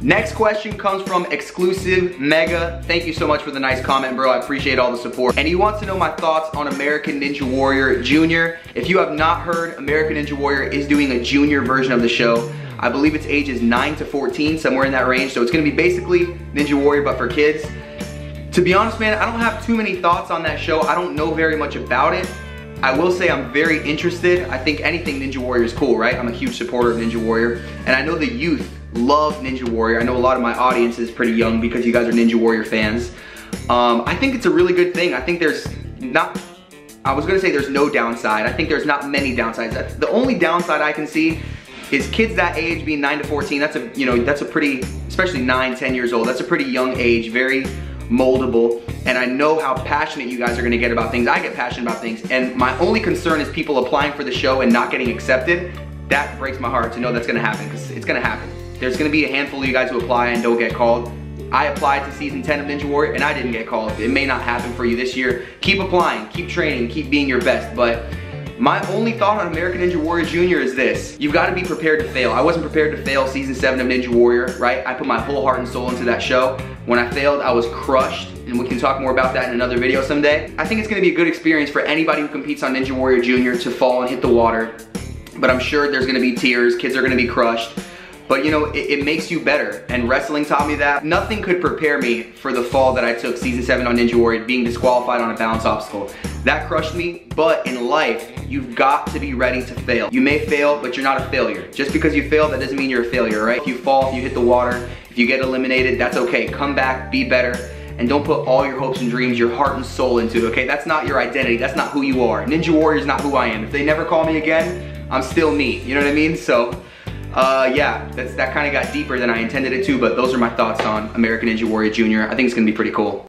Next question comes from Exclusive Mega. Thank you so much for the nice comment, bro. I appreciate all the support. And he wants to know my thoughts on American Ninja Warrior Junior. If you have not heard, American Ninja Warrior is doing a junior version of the show. I believe it's ages 9 to 14, somewhere in that range. So it's gonna be basically Ninja Warrior, but for kids. To be honest, man, I don't have too many thoughts on that show. I don't know very much about it. I will say I'm very interested. I think anything Ninja Warrior is cool, right? I'm a huge supporter of Ninja Warrior. And I know the youth love Ninja Warrior. I know a lot of my audience is pretty young because you guys are Ninja Warrior fans. I think it's a really good thing. I think there's not, I was gonna say there's no downside. I think there's not many downsides. The only downside I can see is kids that age, being 9 to 14, that's a pretty, especially 9, 10 years old, that's a pretty young age, very moldable. And I know how passionate you guys are gonna get about things. I get passionate about things. And my only concern is people applying for the show and not getting accepted. That breaks my heart to know that's gonna happen, because it's gonna happen. There's gonna be a handful of you guys who apply and don't get called. I applied to season 10 of Ninja Warrior and I didn't get called. It may not happen for you this year. Keep applying, keep training, keep being your best. But my only thought on American Ninja Warrior Junior is this. You've gotta be prepared to fail. I wasn't prepared to fail season 7 of Ninja Warrior, right? I put my whole heart and soul into that show. When I failed, I was crushed, and we can talk more about that in another video someday. I think it's gonna be a good experience for anybody who competes on Ninja Warrior Junior to fall and hit the water. But I'm sure there's gonna be tears, kids are gonna be crushed. But you know, it makes you better, and wrestling taught me that. Nothing could prepare me for the fall that I took season 7 on Ninja Warrior, being disqualified on a balance obstacle. That crushed me, but in life, you've got to be ready to fail. You may fail, but you're not a failure. Just because you fail, that doesn't mean you're a failure, right? If you fall, if you hit the water, if you get eliminated, that's okay. Come back, be better, and don't put all your hopes and dreams, your heart and soul into it, okay? That's not your identity, that's not who you are. Ninja Warrior is not who I am. If they never call me again, I'm still me, you know what I mean? So, yeah, that kind of got deeper than I intended it to, but those are my thoughts on American Ninja Warrior Junior. I think it's gonna be pretty cool.